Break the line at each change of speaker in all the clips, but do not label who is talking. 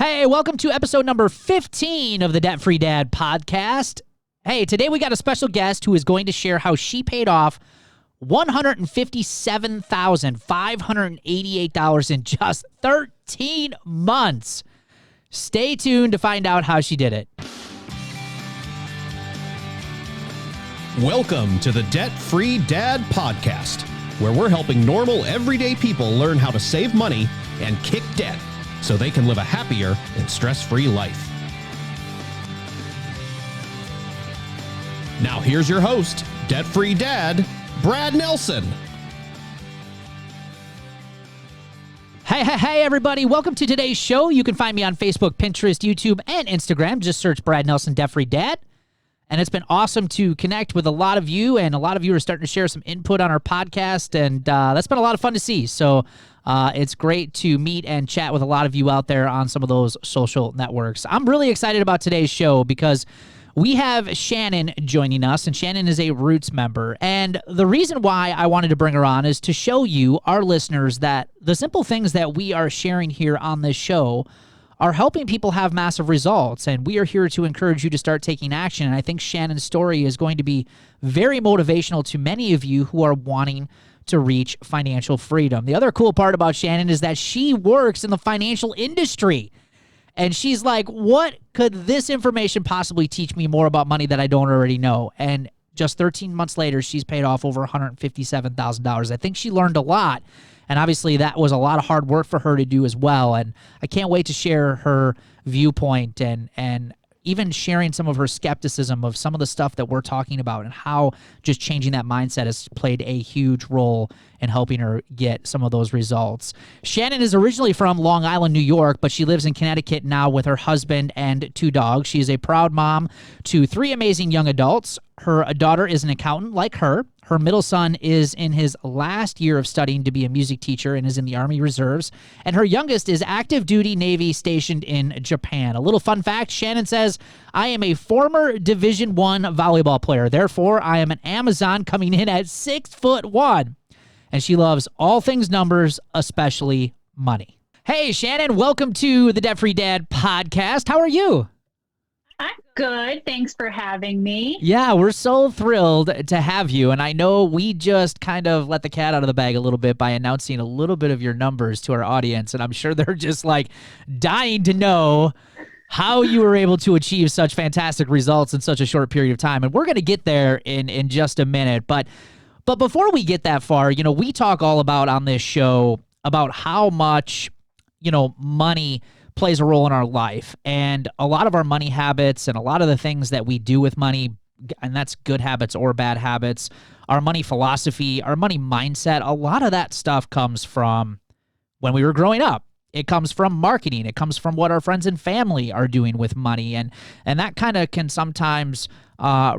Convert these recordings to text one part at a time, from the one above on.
Hey, welcome to episode number 15 of the Debt Free Dad podcast. Hey, today we got a special guest who is going to share how she paid off $157,588 in just 13 months. Stay tuned to find out how she did it.
Welcome to the Debt Free Dad podcast, where we're helping normal, everyday people learn how to save money and kick debt so they can live a happier and stress-free life. Now here's your host, Debt Free Dad, Brad Nelson.
Hey, everybody. Welcome to today's show. You can find me on Facebook, Pinterest, YouTube, and Instagram. Just search Brad Nelson, Debt Free Dad. And it's been awesome to connect with a lot of you, and a lot of you are starting to share some input on our podcast, and that's been a lot of fun to see. So it's great to meet and chat with a lot of you out there on some of those social networks. I'm really excited about today's show because we have Shannon joining us, and Shannon is a Roots member. And the reason why I wanted to bring her on is to show you, our listeners, that the simple things that we are sharing here on this show are helping people have massive results, and we are here to encourage you to start taking action. And I think Shannon's story is going to be very motivational to many of you who are wanting to reach financial freedom. The other cool part about Shannon is that she works in the financial industry, and she's like, what could this information possibly teach me more about money that I don't already know? And just 13 months later, she's paid off over $157,000. I think she learned a lot. And obviously, that was a lot of hard work for her to do as well. And I can't wait to share her viewpoint and even sharing some of her skepticism of some of the stuff that we're talking about and how just changing that mindset has played a huge role in helping her get some of those results. Shannon is originally from Long Island, New York, but she lives in Connecticut now with her husband and 2 dogs. She is a proud mom to 3 amazing young adults. Her daughter is an accountant like her. Her middle son is in his last year of studying to be a music teacher and is in the Army Reserves. And her youngest is active duty Navy stationed in Japan. A little fun fact, Shannon says, I am a former Division I volleyball player. Therefore, I am an Amazon coming in at 6'1". And she loves all things numbers, especially money. Hey, Shannon, welcome to the Debt Free Dad podcast. How are you?
I'm good. Thanks for having me.
Yeah, we're so thrilled to have you. And I know we just kind of let the cat out of the bag a little bit by announcing a little bit of your numbers to our audience. And I'm sure they're just like dying to know how you were able to achieve such fantastic results in such a short period of time. And we're going to get there in just a minute. But before we get that far, you know, we talk all about on this show about how much, you know, money plays a role in our life, and a lot of our money habits and a lot of the things that we do with money, and that's good habits or bad habits, our money philosophy, our money mindset, a lot of that stuff comes from when we were growing up. It comes from marketing. It comes from what our friends and family are doing with money, and that kind of can sometimes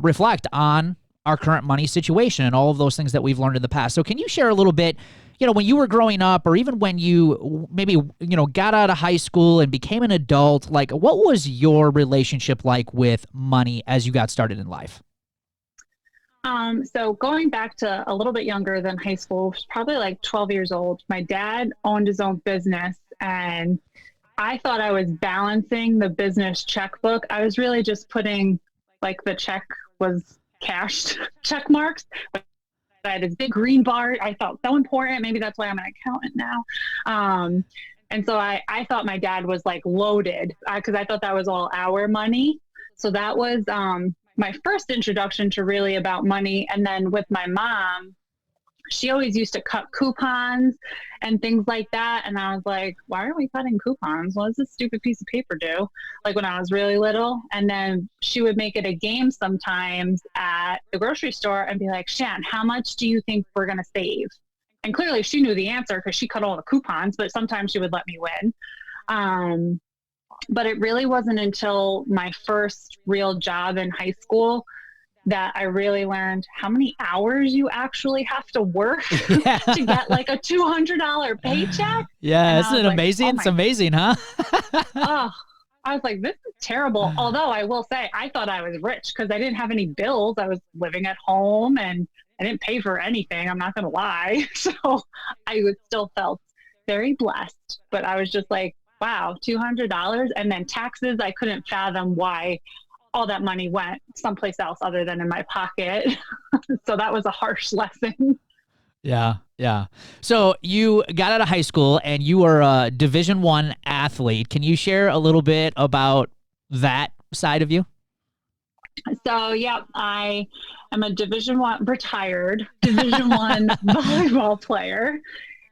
reflect on our current money situation and all of those things that we've learned in the past. So can you share a little bit, you know, when you were growing up, or even when you maybe, you know, got out of high school and became an adult, like what was your relationship like with money as you got started in life?
So going back to a little bit younger than high school, probably like 12 years old, my dad owned his own business, and I thought I was balancing the business checkbook. I was really just putting, like, the check was cashed check marks. I had this big green bar. I felt so important. Maybe that's why I'm an accountant now. And so I thought my dad was like loaded because I thought that was all our money. So that was my first introduction to really about money. And then with my mom, she always used to cut coupons and things like that. And I was like, why are we cutting coupons? What does this stupid piece of paper do? Like when I was really little. And then she would make it a game sometimes at the grocery store and be like, Shan, how much do you think we're going to save? And clearly she knew the answer because she cut all the coupons, but sometimes she would let me win. But it really wasn't until my first real job in high school that I really learned how many hours you actually have to work to get like a $200 paycheck.
Yeah, isn't it amazing? It's amazing, huh?
Oh, I was like, this is terrible. Although I will say, I thought I was rich because I didn't have any bills. I was living at home and I didn't pay for anything. I'm not going to lie. So I still felt very blessed, but I was just like, wow, $200. And then taxes, I couldn't fathom why all that money went someplace else other than in my pocket. So that was a harsh lesson.
Yeah, yeah. So you got out of high school and you were a Division I athlete. Can you share a little bit about that side of you?
So, yeah, I am a retired Division I volleyball player.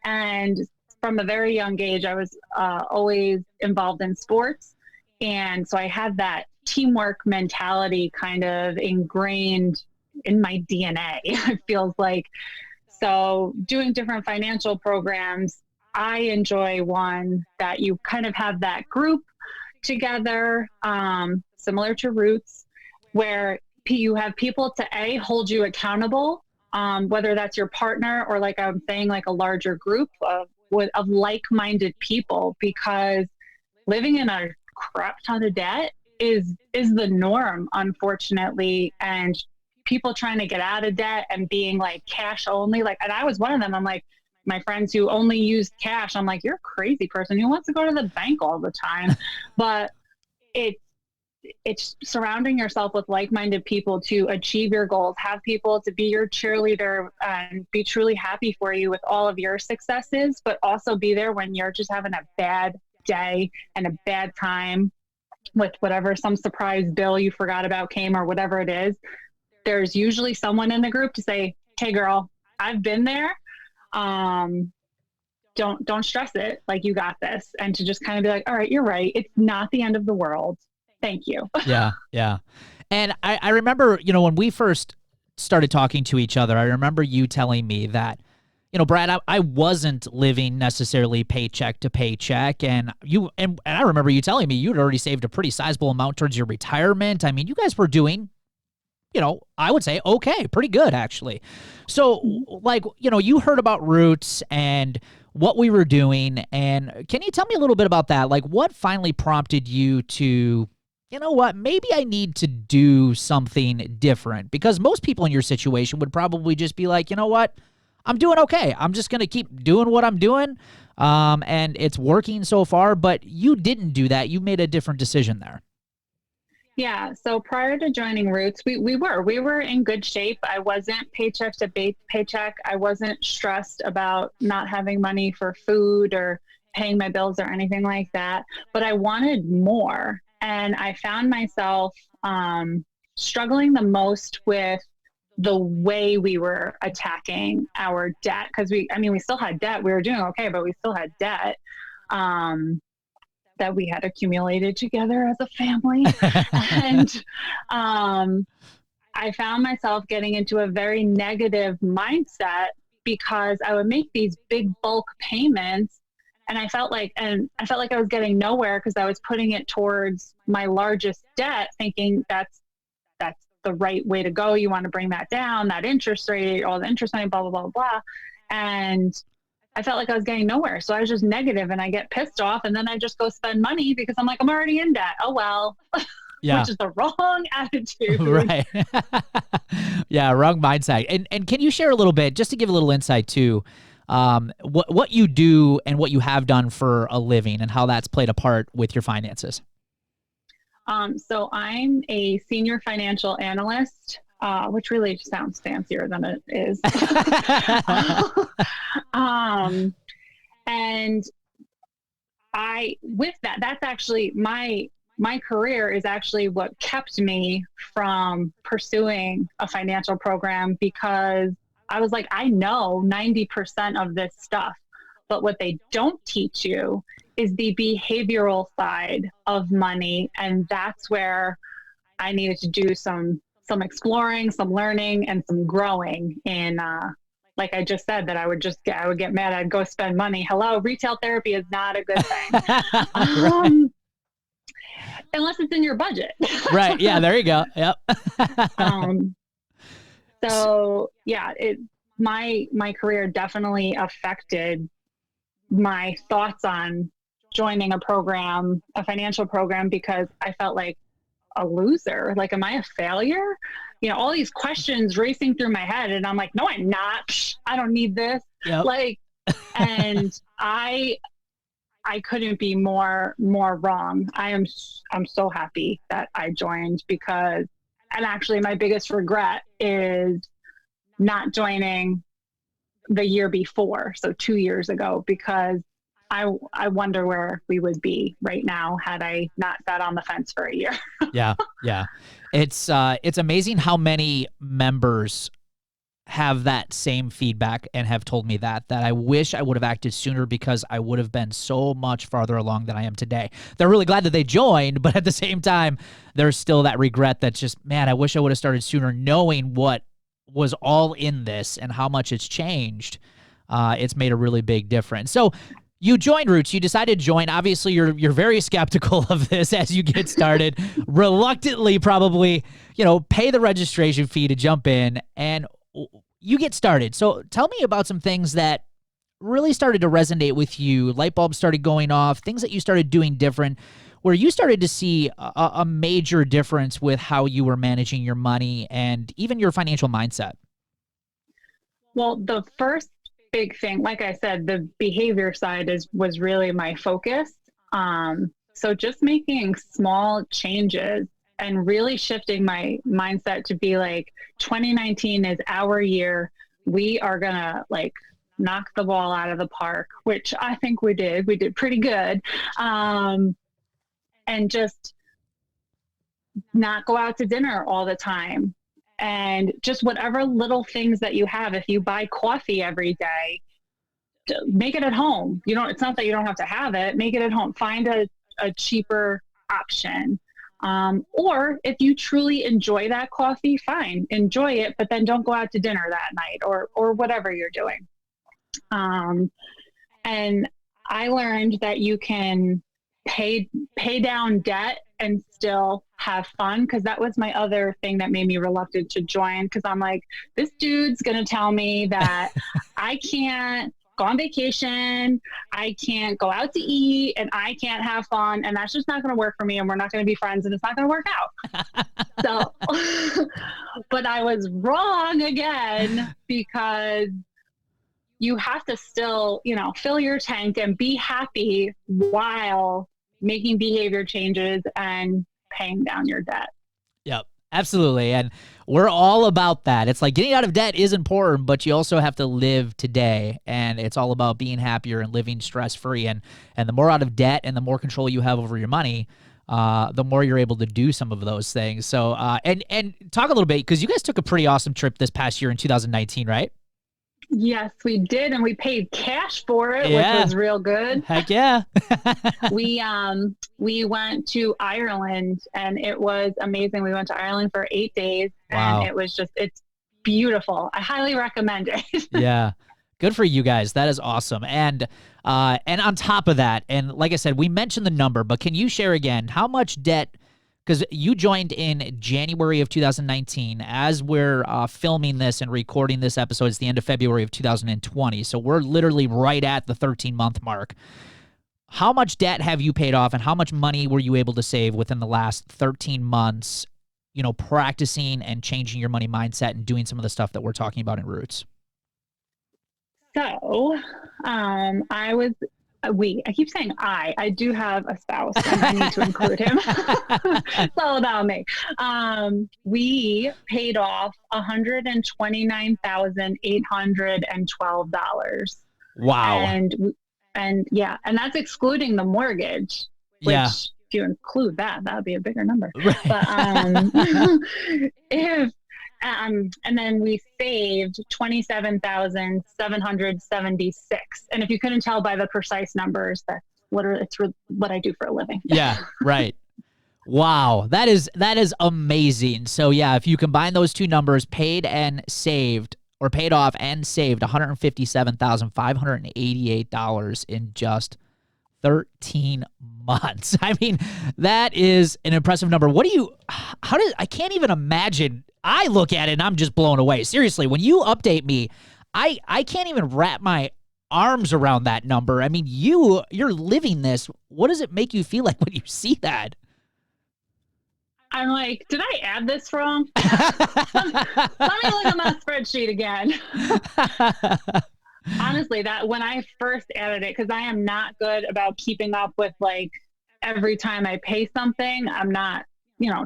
And from a very young age, I was always involved in sports. And so I had that teamwork mentality kind of ingrained in my DNA, it feels like. So doing different financial programs, I enjoy one that you kind of have that group together, similar to Roots, where you have people to hold you accountable, whether that's your partner or, like I'm saying, like a larger group of like-minded people, because living in a crap ton of debt is the norm, unfortunately. And people trying to get out of debt and being like cash only, like, and I was one of them. I'm like, my friends who only used cash, I'm like, you're a crazy person who wants to go to the bank all the time. But it's surrounding yourself with like-minded people to achieve your goals, have people to be your cheerleader and be truly happy for you with all of your successes, but also be there when you're just having a bad day and a bad time with whatever, some surprise bill you forgot about came or whatever it is. There's usually someone in the group to say, hey girl, I've been there. Don't stress it. Like, you got this. And to just kind of be like, all right, you're right. It's not the end of the world. Thank you.
Yeah, yeah. And I remember, when we first started talking to each other, I remember you telling me that, Brad, I wasn't living necessarily paycheck to paycheck. And I remember you telling me you'd already saved a pretty sizable amount towards your retirement. I mean, you guys were doing, I would say, okay, pretty good, actually. So, like, you heard about Roots and what we were doing. And can you tell me a little bit about that? Like, what finally prompted you to, maybe I need to do something different? Because most people in your situation would probably just be like, I'm doing okay. I'm just going to keep doing what I'm doing. And it's working so far. But you didn't do that. You made a different decision there.
Yeah. So prior to joining Roots, we were in good shape. I wasn't paycheck to paycheck. I wasn't stressed about not having money for food or paying my bills or anything like that. But I wanted more. And I found myself struggling the most with the way we were attacking our debt. Because we still had debt. We were doing okay, but we still had debt. That we had accumulated together as a family. And I found myself getting into a very negative mindset because I would make these big bulk payments and I felt like I was getting nowhere because I was putting it towards my largest debt, thinking that's the right way to go. You want to bring that down, that interest rate, all the interest money, blah, blah, blah, blah. And I felt like I was getting nowhere. So I was just negative and I get pissed off and then I just go spend money because I'm like, I'm already in debt. Oh, well,
Yeah.
Which is the wrong attitude.
Right. Yeah. Wrong mindset. And can you share a little bit, just to give a little insight to what you do and what you have done for a living and how that's played a part with your finances?
So I'm a senior financial analyst. Which really sounds fancier than it is. And that's actually my career is actually what kept me from pursuing a financial program, because I was like, I know 90% of this stuff, but what they don't teach you is the behavioral side of money. And that's where I needed to do some exploring, some learning, and some growing in, like I just said, that I would get mad. I'd go spend money. Hello, retail therapy is not a good thing. Unless it's in your budget.
Right. Yeah, there you go. Yep.
So yeah, my career definitely affected my thoughts on joining a financial program, because I felt like a loser. Like, am I a failure? All these questions racing through my head, and I'm like, no, I'm not. I don't need this.
Yep.
Like, and I I couldn't be more wrong. I'm so happy that I joined because, and actually my biggest regret is not joining the year before, so 2 years ago, because I wonder where we would be right now had I not sat on the fence for a year.
Yeah, yeah. It's amazing how many members have that same feedback and have told me that I wish I would have acted sooner because I would have been so much farther along than I am today. They're really glad that they joined, but at the same time, there's still that regret that just, man, I wish I would have started sooner knowing what was all in this and how much it's changed. It's made a really big difference. So you joined Roots. You decided to join. Obviously, you're very skeptical of this as you get started. Reluctantly, probably, pay the registration fee to jump in, and you get started. So tell me about some things that really started to resonate with you. Light bulbs started going off, things that you started doing different, where you started to see a major difference with how you were managing your money and even your financial mindset.
Well, the first big thing, like I said, the behavior side was really my focus. So just making small changes and really shifting my mindset to be like, 2019 is our year. We are going to knock the ball out of the park, which I think we did. We did pretty good. And just not go out to dinner all the time. And just whatever little things that you have, if you buy coffee every day, make it at home. It's not that you don't have to have it. Make it at home. Find a cheaper option. Or if you truly enjoy that coffee, fine, enjoy it, but then don't go out to dinner that night or whatever you're doing. And I learned that you can pay down debt and still have fun, because that was my other thing that made me reluctant to join, because I'm like, this dude's going to tell me that I can't go on vacation, I can't go out to eat, and I can't have fun, and that's just not going to work for me, and we're not going to be friends, and it's not going to work out. So, but I was wrong again, because you have to still, fill your tank and be happy while making behavior changes and paying down your debt.
Yep, absolutely. And we're all about that. It's like getting out of debt is important, but you also have to live today. And it's all about being happier and living stress-free. And the more out of debt and the more control you have over your money, the more you're able to do some of those things. So, and talk a little bit, because you guys took a pretty awesome trip this past year in 2019, right?
Yes, we did, and we paid cash for it, which was real good.
Heck yeah.
We went to Ireland, and it was amazing. We went to Ireland for 8 days,
Wow.
and it's beautiful. I highly recommend it.
Yeah. Good for you guys. That is awesome. And on top of that, and like I said, we mentioned the number, but can you share again how much debt? Because you joined in January of 2019. As we're filming this and recording this episode, it's the end of February of 2020. So we're literally right at the 13-month mark. How much debt have you paid off, and how much money were you able to save within the last 13 months, practicing and changing your money mindset and doing some of the stuff that we're talking about in Roots?
So I keep saying I do have a spouse, and I need to include him. It's all about me. We paid off $129,812.
Wow.
And that's excluding the mortgage, which if you include that would be a bigger number.
Right.
But and then we saved $27,776. And if you couldn't tell by the precise numbers, that's literally what I do for a living.
Yeah, right. Wow, that is amazing. So yeah, if you combine those two numbers, paid off and saved $157,588 in just 13 months. I mean, that is an impressive number. I can't even imagine. I look at it and I'm just blown away. Seriously, when you update me, I can't even wrap my arms around that number. I mean, you're living this. What does it make you feel like when you see that?
I'm like, did I add this wrong? Let me look at my spreadsheet again. Honestly, that when I first added it, because I am not good about keeping up with like every time I pay something, I'm not,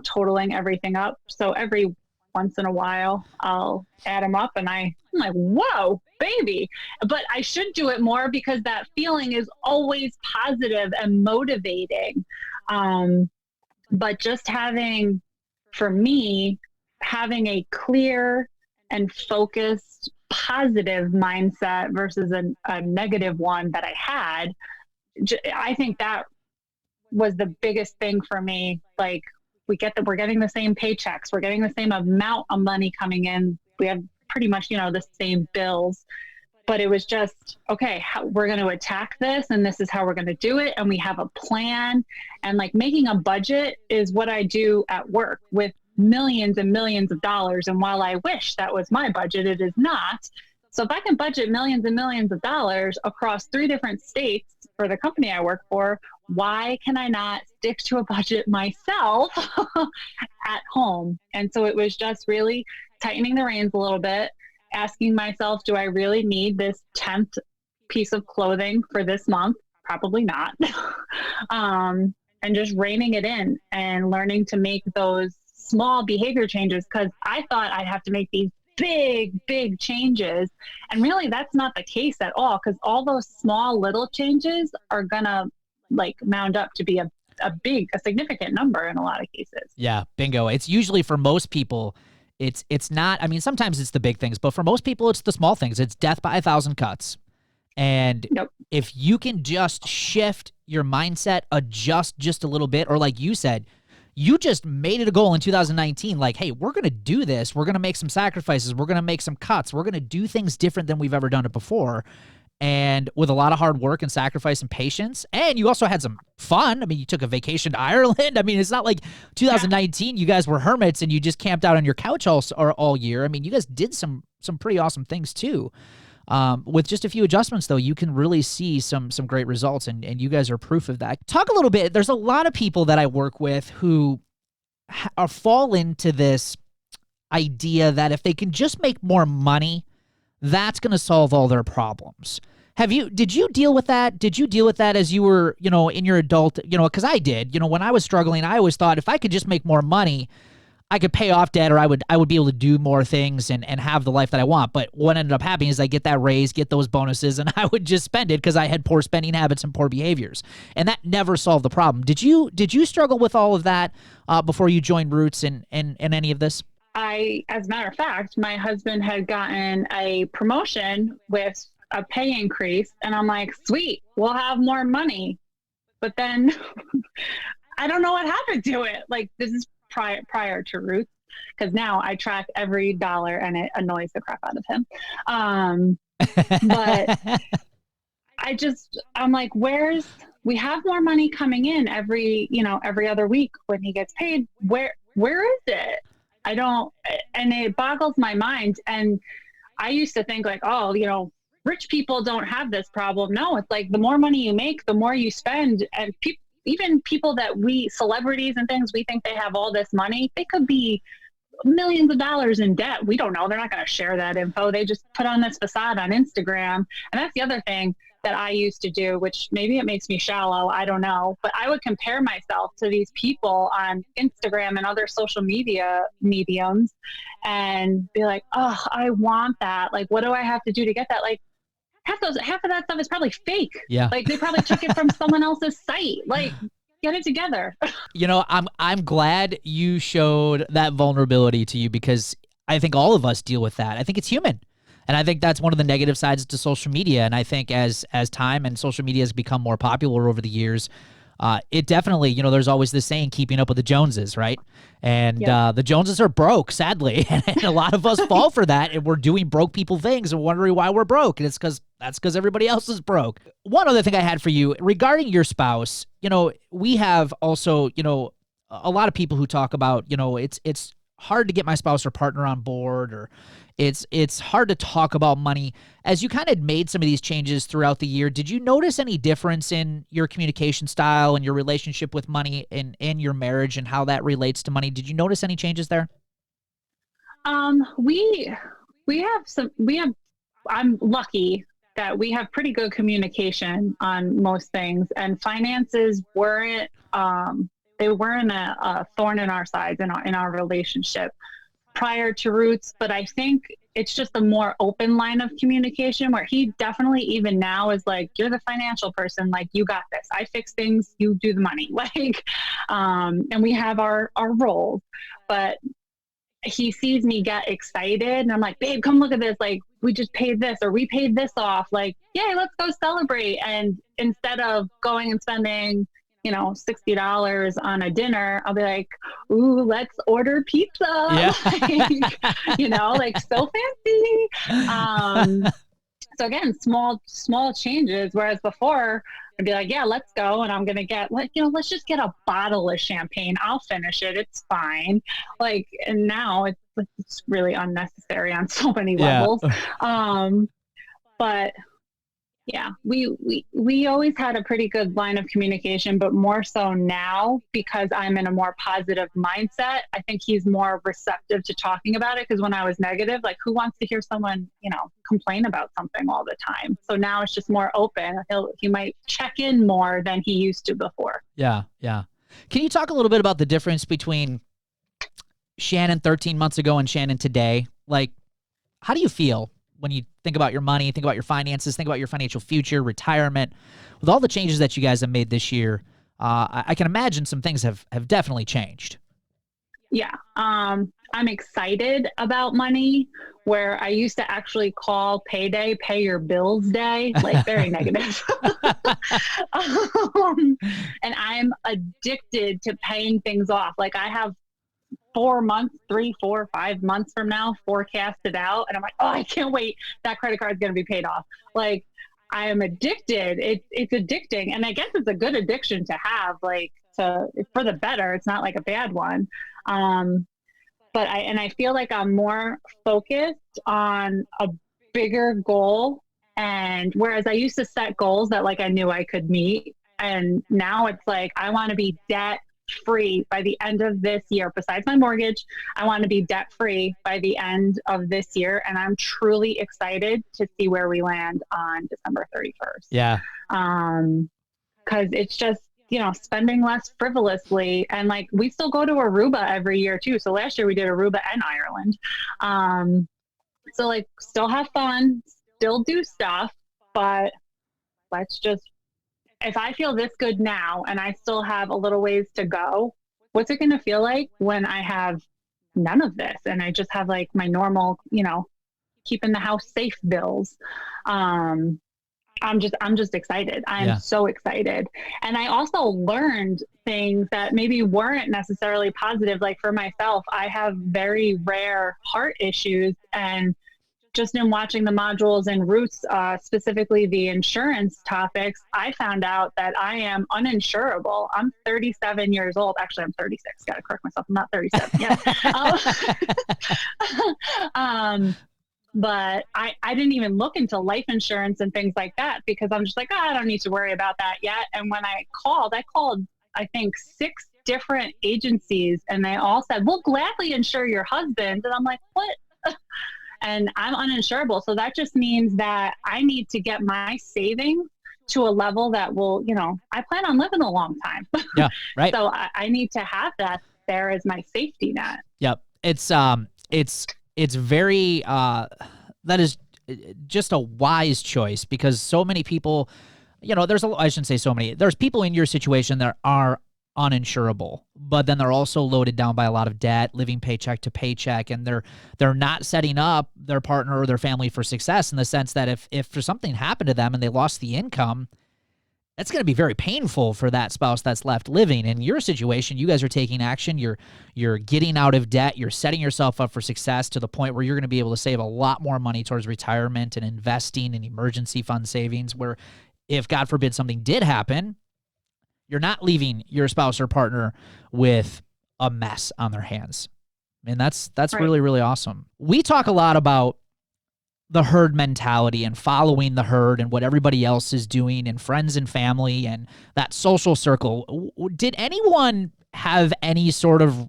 totaling everything up. So every once in a while, I'll add them up and I'm like, whoa, baby. But I should do it more because that feeling is always positive and motivating. Um, but just for me, having a clear and focused positive mindset versus a negative one that I had, I think that was the biggest thing for me. Like we're getting the same paychecks, we're getting the same amount of money coming in. We have pretty much, the same bills, but it was just, okay, we're going to attack this and this is how we're going to do it. And we have a plan, and like making a budget is what I do at work with millions and millions of dollars. And while I wish that was my budget, it is not. So if I can budget millions and millions of dollars across 3 different states for the company I work for, why can I not stick to a budget myself at home? And so it was just really tightening the reins a little bit, asking myself, do I really need this 10th piece of clothing for this month? Probably not. And just reining it in and learning to make those small behavior changes, because I thought I'd have to make these big changes. And really, that's not the case at all, because all those small little changes are going to like mound up to be a significant number in a lot of cases.
Yeah, bingo. It's usually for most people, it's not, I mean, sometimes it's the big things, but for most people, it's the small things. It's death by 1,000 cuts. And
Yep.
if you can just shift your mindset, adjust just a little bit, or like you said, you just made it a goal in 2019, like, hey, we're going to do this. We're going to make some sacrifices. We're going to make some cuts. We're going to do things different than we've ever done it before. And with a lot of hard work and sacrifice and patience. And you also had some fun. I mean, you took a vacation to Ireland. I mean, it's not like 2019, you guys were hermits and you just camped out on your couch all year. I mean, you guys did some pretty awesome things too. With just a few adjustments, though, you can really see some great results, and you guys are proof of that. Talk a little bit. There's a lot of people that I work with who fall into this idea that if they can just make more money, that's going to solve all their problems. Did you deal with that? Did you deal with that as you were, in your adult, because I did, when I was struggling, I always thought if I could just make more money, I could pay off debt, or I would be able to do more things and have the life that I want. But what ended up happening is I get that raise, get those bonuses, and I would just spend it because I had poor spending habits and poor behaviors. And that never solved the problem. Did you struggle with all of that before you joined Roots and any of this?
As a matter of fact, my husband had gotten a promotion with a pay increase, and I'm like, sweet, we'll have more money. But then I don't know what happened to it. Like, this is prior to Roots, because now I track every dollar and it annoys the crap out of him. But I'm like, we have more money coming in every other week when he gets paid. Where is it? I don't, and it boggles my mind. And I used to think like, oh, rich people don't have this problem. No, it's like the more money you make, the more you spend. And even people celebrities and things, we think they have all this money. They could be millions of dollars in debt. We don't know. They're not going to share that info. They just put on this facade on Instagram. And that's the other thing that I used to do, which maybe it makes me shallow. I don't know. But I would compare myself to these people on Instagram and other social media mediums and be like, oh, I want that. Like, what do I have to do to get that? Like, half of that stuff is probably fake.
Yeah.
Like, they probably took it from someone else's site. Like, get it together.
I'm glad you showed that vulnerability to you, because I think all of us deal with that. I think it's human. And I think that's one of the negative sides to social media. And I think as time and social media has become more popular over the years, it definitely, there's always this saying, keeping up with the Joneses, right? And the Joneses are broke, sadly. And a lot of us fall for that. And we're doing broke people things and wondering why we're broke. And it's because everybody else is broke. One other thing I had for you regarding your spouse, we have also, a lot of people who talk about, it's hard to get my spouse or partner on board, or it's hard to talk about money. As you kind of made some of these changes throughout the year, did you notice any difference in your communication style and your relationship with money in your marriage and how that relates to money? Did you notice any changes there?
We have I'm lucky that we have pretty good communication on most things, and finances weren't, they weren't a thorn in our sides in our relationship prior to Roots. But I think it's just a more open line of communication where he definitely even now is like, you're the financial person, like you got this, I fix things, you do the money, like, and we have our roles. But he sees me get excited and I'm like, babe, come look at this, like we just paid this or we paid this off, like, yay, let's go celebrate. And instead of going and spending, you know, $60 on a dinner, I'll be like, ooh, let's order pizza.
Yeah.
Like, you know, like so fancy. So again, small changes. Whereas before I'd be like, yeah, let's go. And I'm going to get, you know, let's just get a bottle of champagne. I'll finish it. It's fine. Like, and now it's really unnecessary on so many levels. But yeah, we always had a pretty good line of communication, but more so now because I'm in a more positive mindset. I think he's more receptive to talking about it, because when I was negative, like who wants to hear someone, you know, complain about something all the time? So now it's just more open. He might check in more than he used to before.
Yeah, yeah. Can you talk a little bit about the difference between Shannon 13 months ago and Shannon today? Like, how do you feel when you think about your money, think about your finances, think about your financial future, retirement, with all the changes that you guys have made this year? I can imagine some things have definitely changed.
Yeah. I'm excited about money, where I used to actually call payday, pay your bills day, like very negative. And I'm addicted to paying things off. Like I have 4 months, 3, 4, 5 months from now forecasted out. And I'm like, oh, I can't wait. That credit card is going to be paid off. Like I am addicted. It's addicting. And I guess it's a good addiction to have, like for the better. It's not like a bad one. But I feel like I'm more focused on a bigger goal. And whereas I used to set goals that like I knew I could meet, and now it's like, I want to be debt free by the end of this year. Besides my mortgage, I want to be debt free by the end of this year. And I'm truly excited to see where we land on December 31st.
Yeah.
Cause it's just, you know, spending less frivolously. And like, we still go to Aruba every year too. So last year we did Aruba and Ireland. So like still have fun, still do stuff, but let's just, if I feel this good now and I still have a little ways to go, what's it going to feel like when I have none of this and I just have like my normal, you know, keeping the house safe bills? I'm just excited. I'm so excited. And I also learned things that maybe weren't necessarily positive. Like for myself, I have very rare heart issues, and just in watching the modules in Roots, specifically the insurance topics, I found out that I am uninsurable. I'm 37 years old. Actually, I'm 36. Got to correct myself. I'm not 37 yet. But I didn't even look into life insurance and things like that, because I'm just like, oh, I don't need to worry about that yet. And when I called, I think 6 different agencies, and they all said, we'll gladly insure your husband. And I'm like, what? And I'm uninsurable. So that just means that I need to get my savings to a level that will, you know, I plan on living a long time.
Yeah, right.
So I need to have that there as my safety net.
Yep. It's very, that is just a wise choice, because so many people, you know, I shouldn't say so many, there's people in your situation that are uninsurable, but then they're also loaded down by a lot of debt, living paycheck to paycheck, and they're not setting up their partner or their family for success, in the sense that if something happened to them and they lost the income, that's going to be very painful for that spouse that's left living. In your situation, you guys are taking action. You're getting out of debt. You're setting yourself up for success to the point where you're going to be able to save a lot more money towards retirement and investing in emergency fund savings, where if God forbid something did happen, you're not leaving your spouse or partner with a mess on their hands. And that's right. Really, really awesome. We talk a lot about the herd mentality and following the herd and what everybody else is doing, and friends and family and that social circle. Did anyone have any sort of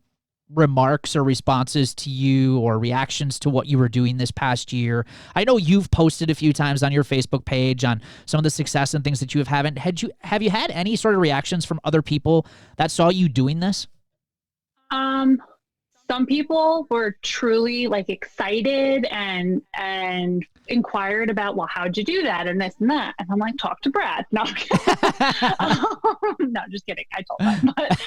remarks or responses to you or reactions to what you were doing this past year? I know you've posted a few times on your Facebook page on some of the success and things that you have you had any sort of reactions from other people that saw you doing this?
Some people were truly like excited and inquired about, well, how'd you do that and this and that, and I'm like, talk to Brad. No, no, just kidding. I told them, but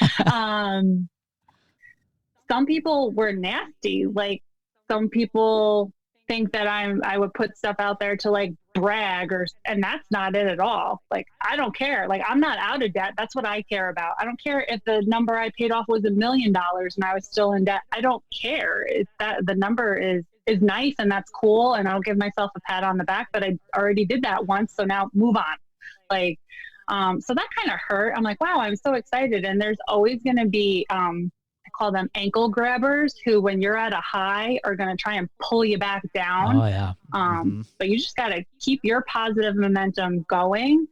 some people were nasty. Like some people think that I would put stuff out there to like brag and that's not it at all. Like, I don't care. Like, I'm not out of debt. That's what I care about. I don't care if the number I paid off was $1 million and I was still in debt. I don't care. It's that the number is nice and that's cool. And I'll give myself a pat on the back, but I already did that once. So now move on. Like, so that kind of hurt. I'm like, wow, I'm so excited. And there's always going to be, call them ankle grabbers who, when you're at a high, are going to try and pull you back down.
Oh yeah.
But you just got to keep your positive momentum going.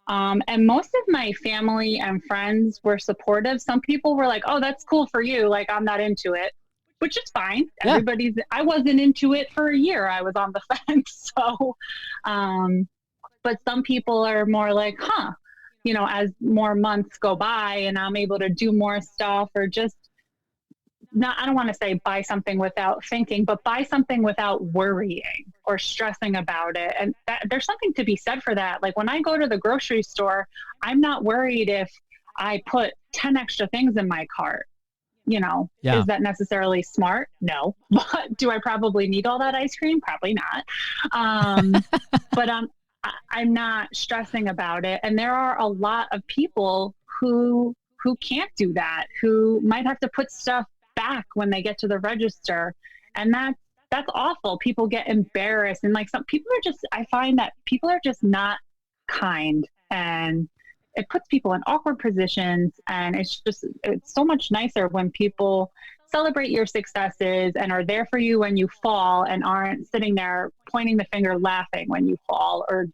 And most of my family and friends were supportive. Some people were like, oh, that's cool for you. Like, I'm not into it, which is fine.
Yeah.
I wasn't into it for a year. I was on the fence. So, but some people are more like, huh, as more months go by and I'm able to do more stuff, or just I don't want to say buy something without thinking, but buy something without worrying or stressing about it. And there's something to be said for that. Like when I go to the grocery store, I'm not worried if I put 10 extra things in my cart. Is that necessarily smart? No. But do I probably need all that ice cream? Probably not. But I'm not stressing about it. And there are a lot of people who can't do that, who might have to put stuff back when they get to the register. And that's awful. People get embarrassed. And like some people I find that people are just not kind, and it puts people in awkward positions. And it's so much nicer when people celebrate your successes and are there for you when you fall and aren't sitting there pointing the finger laughing when you fall, or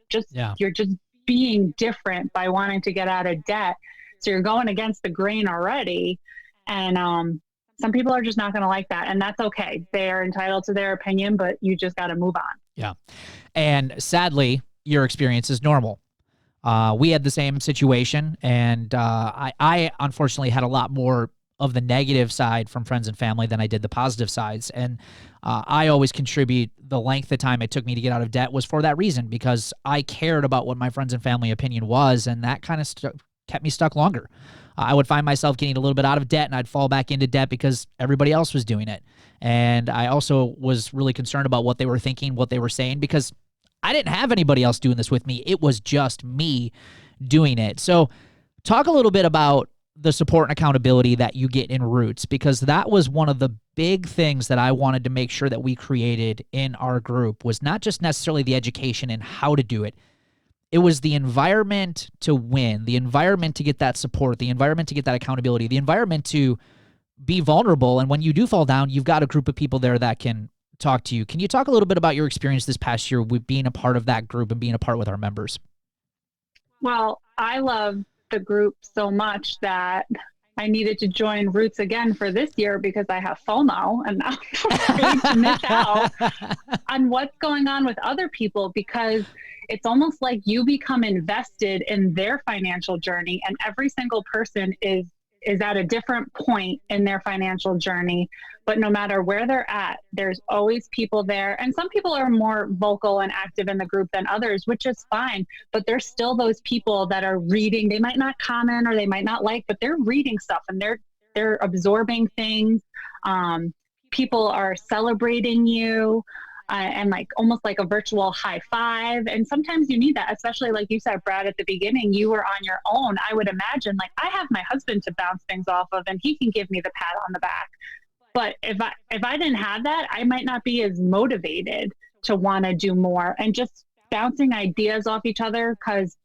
you're just being different by wanting to get out of debt. So you're going against the grain already. And some people are just not going to like that. And that's okay. They are entitled to their opinion, but you just got to move on.
Yeah. And sadly, your experience is normal. We had the same situation, and I unfortunately had a lot more of the negative side from friends and family than I did the positive sides. And I always contribute the length of time it took me to get out of debt was for that reason, because I cared about what my friends and family opinion was, and that kind of kept me stuck longer. I would find myself getting a little bit out of debt and I'd fall back into debt because everybody else was doing it. And I also was really concerned about what they were thinking, what they were saying, because I didn't have anybody else doing this with me. It was just me doing it. So talk a little bit about the support and accountability that you get in Roots, because that was one of the big things that I wanted to make sure that we created in our group, was not just necessarily the education and how to do it. It was the environment to win, the environment to get that support, the environment to get that accountability, the environment to be vulnerable. And when you do fall down, you've got a group of people there that can talk to you. Can you talk a little bit about your experience this past year with being a part of that group and being a part with our members?
Well, I love the group so much that I needed to join Roots again for this year because I have FOMO and I'm afraid to miss out on what's going on with other people, because it's almost like you become invested in their financial journey, and every single person is at a different point in their financial journey. But no matter where they're at, there's always people there. And some people are more vocal and active in the group than others, which is fine. But there's still those people that are reading. They might not comment or they might not like, but they're reading stuff and they're absorbing things. People are celebrating you. And like almost like a virtual high five. And sometimes you need that, especially like you said, Brad, at the beginning, you were on your own. I would imagine, like, I have my husband to bounce things off of and he can give me the pat on the back. But if I didn't have that, I might not be as motivated to want to do more, and just bouncing ideas off each other, because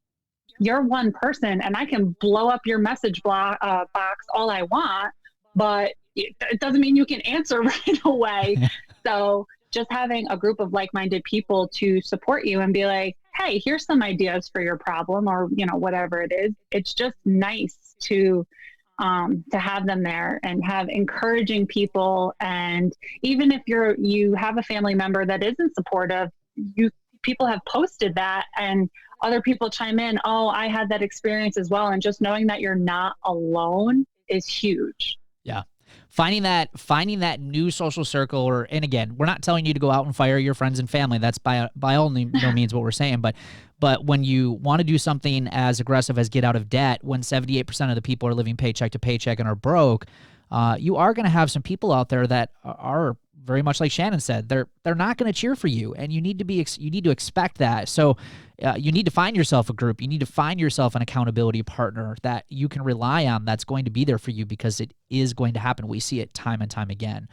you're one person and I can blow up your message box all I want, but it doesn't mean you can answer right away. So just having a group of like-minded people to support you and be like, hey, here's some ideas for your problem, or, whatever it is. It's just nice to to have them there and have encouraging people. And even if you have a family member that isn't supportive, people have posted that and other people chime in, oh, I had that experience as well. And just knowing that you're not alone is huge.
Yeah. Finding that new social circle, and again, we're not telling you to go out and fire your friends and family. That's by all no means what we're saying. But when you want to do something as aggressive as get out of debt, when 78% of the people are living paycheck to paycheck and are broke, you are going to have some people out there that are very much like Shannon said. They're not going to cheer for you, and you need to expect that. So you need to find yourself a group. You need to find yourself an accountability partner that you can rely on, that's going to be there for you, because it is going to happen. We see it time and time again.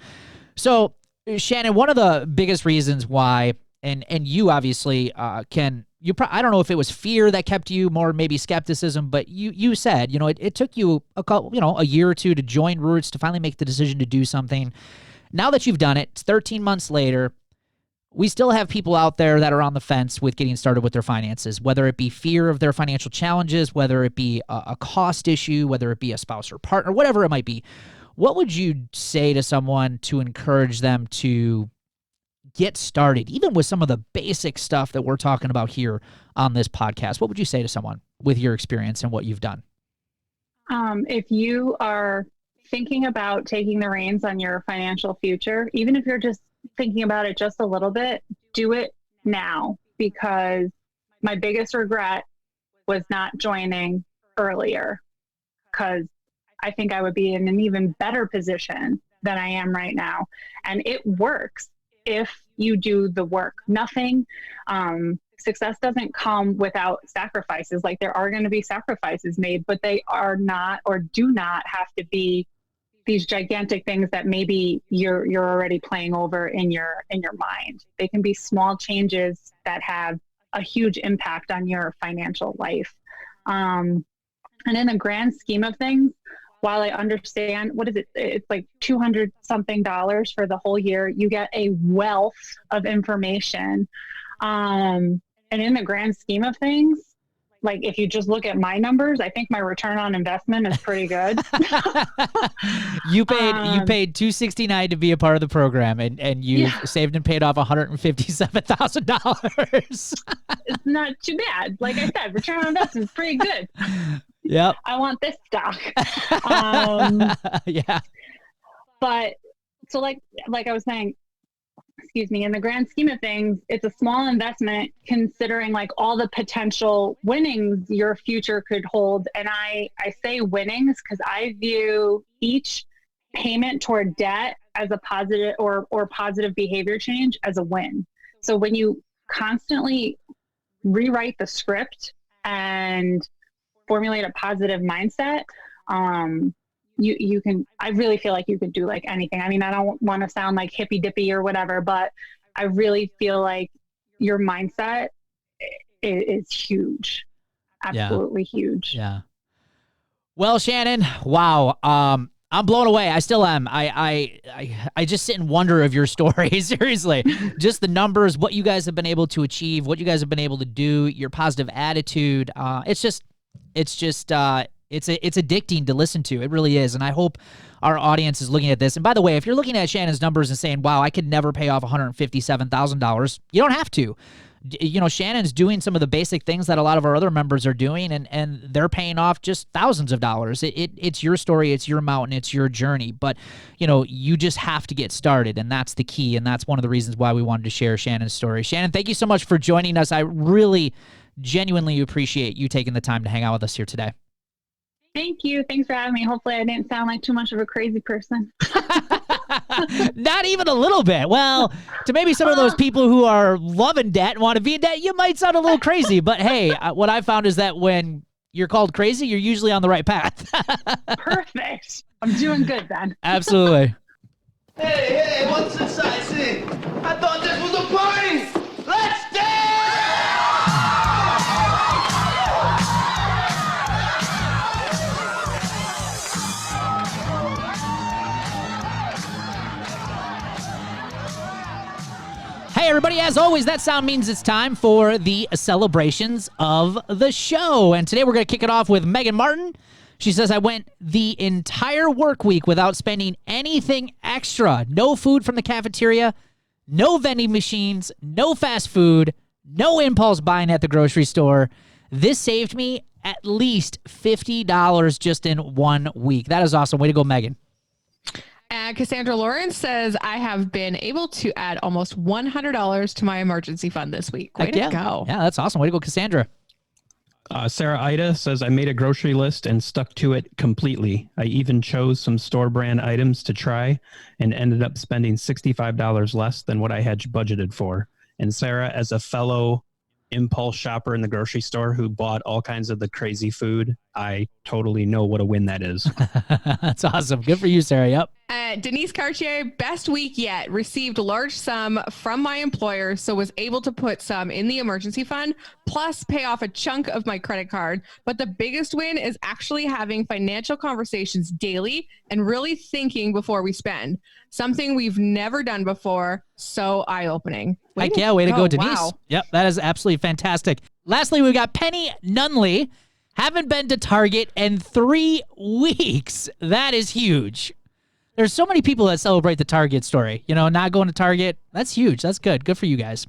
So Shannon, one of the biggest reasons why, and you obviously I don't know if it was fear that kept you, more maybe skepticism, but you said, it took you a year or two to join Roots, to finally make the decision to do something. Now that you've done it, it's 13 months later, we still have people out there that are on the fence with getting started with their finances, whether it be fear of their financial challenges, whether it be a cost issue, whether it be a spouse or partner, whatever it might be. What would you say to someone to encourage them to get started, even with some of the basic stuff that we're talking about here on this podcast? What would you say to someone with your experience and what you've done?
If you are thinking about taking the reins on your financial future, even if you're just thinking about it just a little bit, do it now, because my biggest regret was not joining earlier, because I think I would be in an even better position than I am right now. And it works if you do the work. Success doesn't come without sacrifices. Like, there are going to be sacrifices made, but they are not, or do not have to be, these gigantic things that maybe you're already playing over in your mind. They can be small changes that have a huge impact on your financial life. And in the grand scheme of things, while I understand, what is it? It's like $200 something for the whole year. You get a wealth of information. And in the grand scheme of things, like, if you just look at my numbers, I think my return on investment is pretty good.
You paid $269 to be a part of the program, and you saved and paid off $157,000.
It's not too bad. Like I said, return on investment is pretty good.
Yep.
I want this stock.
Yeah.
But so like I was saying, excuse me, in the grand scheme of things, it's a small investment considering like all the potential winnings your future could hold. And I say winnings because I view each payment toward debt as a positive or positive behavior change as a win. So when you constantly rewrite the script and formulate a positive mindset, you can, I really feel like you could do like anything. I mean, I don't want to sound like hippy dippy or whatever, but I really feel like your mindset is huge. Absolutely huge.
Yeah. Well, Shannon, wow. I'm blown away. I still am. I just sit and wonder of your story. Seriously, just the numbers, what you guys have been able to achieve, what you guys have been able to do, your positive attitude. It's addicting to listen to. It really is. And I hope our audience is looking at this. And by the way, if you're looking at Shannon's numbers and saying, wow, I could never pay off $157,000, you don't have to. You know, Shannon's doing some of the basic things that a lot of our other members are doing, and they're paying off just thousands of dollars. It's your story, it's your mountain, it's your journey. But, you know, you just have to get started, and that's the key. And that's one of the reasons why we wanted to share Shannon's story. Shannon, thank you so much for joining us. I really genuinely appreciate you taking the time to hang out with us here today.
Thank you. Thanks for having me. Hopefully I didn't sound like too much of a crazy person.
Not even a little bit. Well, to maybe some of those people who are loving debt and want to be in debt, you might sound a little crazy. But hey, what I found is that when you're called crazy, you're usually on the right path.
Perfect. I'm doing good then.
Absolutely.
Hey, what's this I see? I thought this was a party. Let's dance!
Hey, everybody, as always, that sound means it's time for the celebrations of the show. And today we're going to kick it off with Megan Martin. She says, I went the entire work week without spending anything extra. No food from the cafeteria, no vending machines, no fast food, no impulse buying at the grocery store. This saved me at least $50 just in 1 week. That is awesome. Way to go, Megan.
Cassandra Lawrence says, I have been able to add almost $100 to my emergency fund this week. Way to go.
Yeah, that's awesome. Way to go, Cassandra.
Sarah Ida says, I made a grocery list and stuck to it completely. I even chose some store brand items to try and ended up spending $65 less than what I had budgeted for. And Sarah, as a fellow impulse shopper in the grocery store who bought all kinds of the crazy food, I totally know what a win that is.
That's awesome. Good for you, Sarah. Yep.
Denise Cartier, best week yet, received a large sum from my employer, so was able to put some in the emergency fund, plus pay off a chunk of my credit card. But the biggest win is actually having financial conversations daily and really thinking before we spend. Something we've never done before. So eye-opening.
Way to go, Denise. Wow. Yep, that is absolutely fantastic. Lastly, we got Penny Nunley. Haven't been to Target in 3 weeks. That is huge. There's so many people that celebrate the Target story. You know, not going to Target. That's huge. That's good. Good for you guys.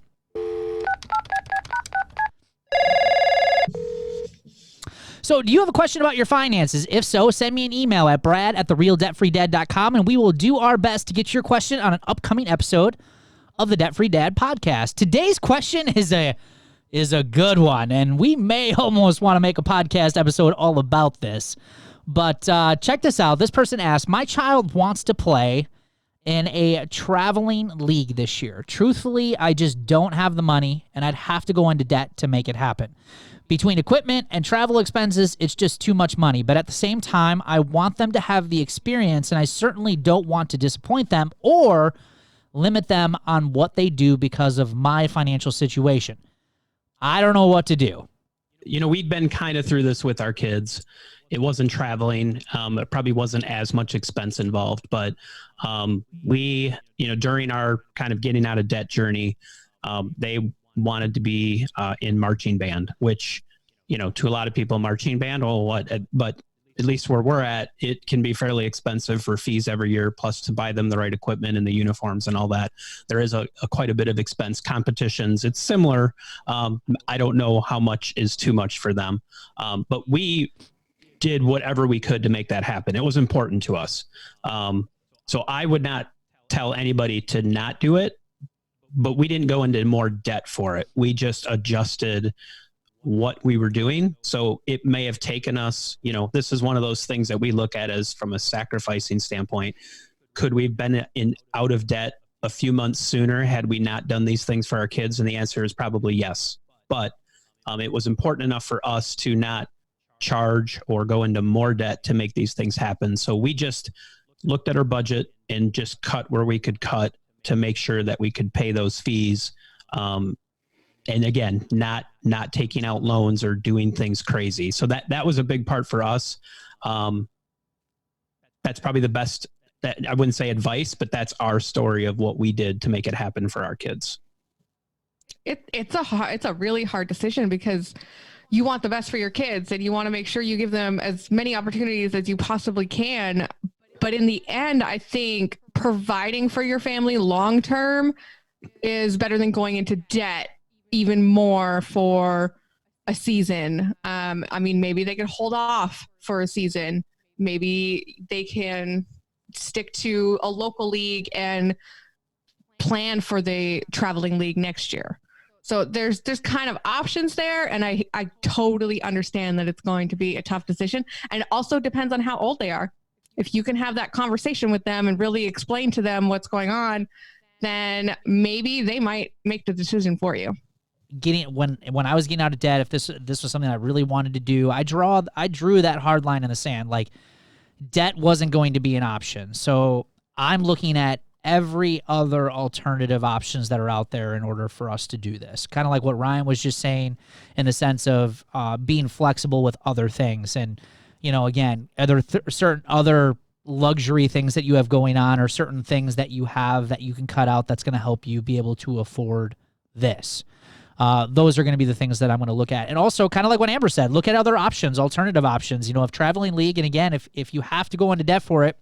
So do you have a question about your finances? If so, send me an email at brad@therealdebtfreedad.com, and we will do our best to get your question on an upcoming episode of the Debt Free Dad podcast. Today's question is a good one, and we may almost want to make a podcast episode all about this. But check this out. This person asked, my child wants to play in a traveling league this year. Truthfully, I just don't have the money, and I'd have to go into debt to make it happen. Between equipment and travel expenses, it's just too much money. But at the same time, I want them to have the experience, and I certainly don't want to disappoint them or limit them on what they do because of my financial situation. I don't know what to do.
You know, we've been kind of through this with our kids. It wasn't traveling. It probably wasn't as much expense involved, but we, during our kind of getting out of debt journey, they wanted to be in marching band, which, to a lot of people, marching band, but at least where we're at, it can be fairly expensive for fees every year, plus to buy them the right equipment and the uniforms and all that. There is quite a bit of expense. Competitions, it's similar. I don't know how much is too much for them, but we did whatever we could to make that happen. It was important to us. So I would not tell anybody to not do it, but we didn't go into more debt for it. We just adjusted what we were doing. So it may have taken us, this is one of those things that we look at as from a sacrificing standpoint. Could we have been out of debt a few months sooner had we not done these things for our kids? And the answer is probably yes. But it was important enough for us to not charge or go into more debt to make these things happen. So we just looked at our budget and just cut where we could cut to make sure that we could pay those fees. And again, not taking out loans or doing things crazy. So that was a big part for us. That's probably the best, that I wouldn't say advice, but that's our story of what we did to make it happen for our kids.
It's a really hard decision because you want the best for your kids and you want to make sure you give them as many opportunities as you possibly can. But in the end, I think providing for your family long-term is better than going into debt even more for a season. Maybe they can hold off for a season. Maybe they can stick to a local league and plan for the traveling league next year. So there's kind of options there. And I totally understand that it's going to be a tough decision. And it also depends on how old they are. If you can have that conversation with them and really explain to them what's going on, then maybe they might make the decision for you.
When I was getting out of debt, if this was something I really wanted to do, I drew that hard line in the sand. Like, debt wasn't going to be an option. So I'm looking at every other alternative options that are out there in order for us to do this. Kind of like what Ryan was just saying in the sense of being flexible with other things. And, again, certain other luxury things that you have going on or certain things that you have that you can cut out that's going to help you be able to afford this. Those are going to be the things that I'm going to look at. And also, kind of like what Amber said, look at other options, alternative options. If traveling league, and again, if you have to go into debt for it,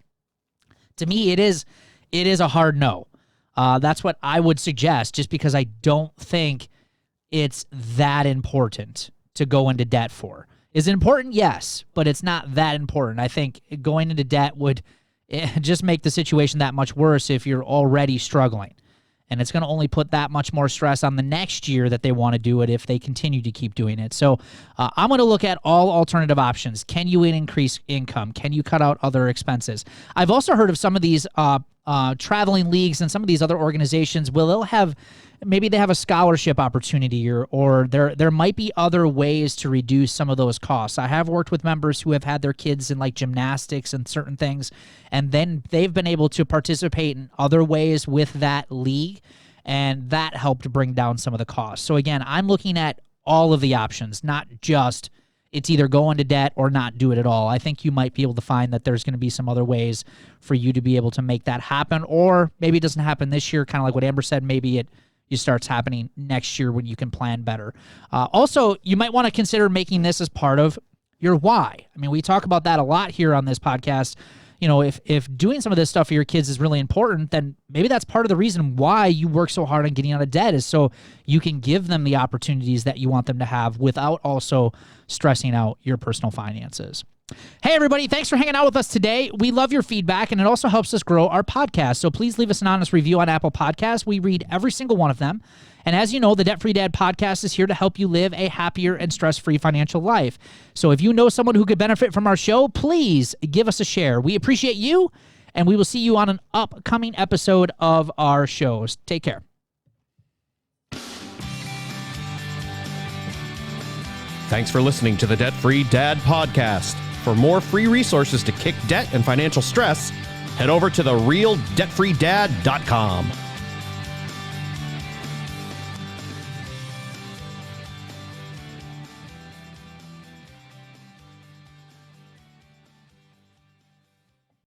to me, it is a hard no. That's what I would suggest, just because I don't think it's that important to go into debt for. Is it important? Yes, but it's not that important. I think going into debt would just make the situation that much worse if you're already struggling. And it's going to only put that much more stress on the next year that they want to do it if they continue to keep doing it. So I'm going to look at all alternative options. Can you increase income? Can you cut out other expenses? I've also heard of some of these traveling leagues and some of these other organizations. Maybe they have a scholarship opportunity, or there might be other ways to reduce some of those costs. I have worked with members who have had their kids in like gymnastics and certain things, and then they've been able to participate in other ways with that league, and that helped bring down some of the costs. So again, I'm looking at all of the options, not just it's either go into debt or not do it at all. I think you might be able to find that there's going to be some other ways for you to be able to make that happen, or maybe it doesn't happen this year, kind of like what Amber said, maybe it starts happening next year when you can plan better. Also, you might want to consider making this as part of your why. I mean, we talk about that a lot here on this podcast. If doing some of this stuff for your kids is really important, then maybe that's part of the reason why you work so hard on getting out of debt, is so you can give them the opportunities that you want them to have without also stressing out your personal finances. Hey, everybody, thanks for hanging out with us today. We love your feedback, and it also helps us grow our podcast. So please leave us an honest review on Apple Podcasts. We read every single one of them. And as you know, the Debt Free Dad podcast is here to help you live a happier and stress-free financial life. So if you know someone who could benefit from our show, please give us a share. We appreciate you, and we will see you on an upcoming episode of our shows. Take care.
Thanks for listening to the Debt Free Dad podcast. For more free resources to kick debt and financial stress, head over to therealdebtfreedad.com.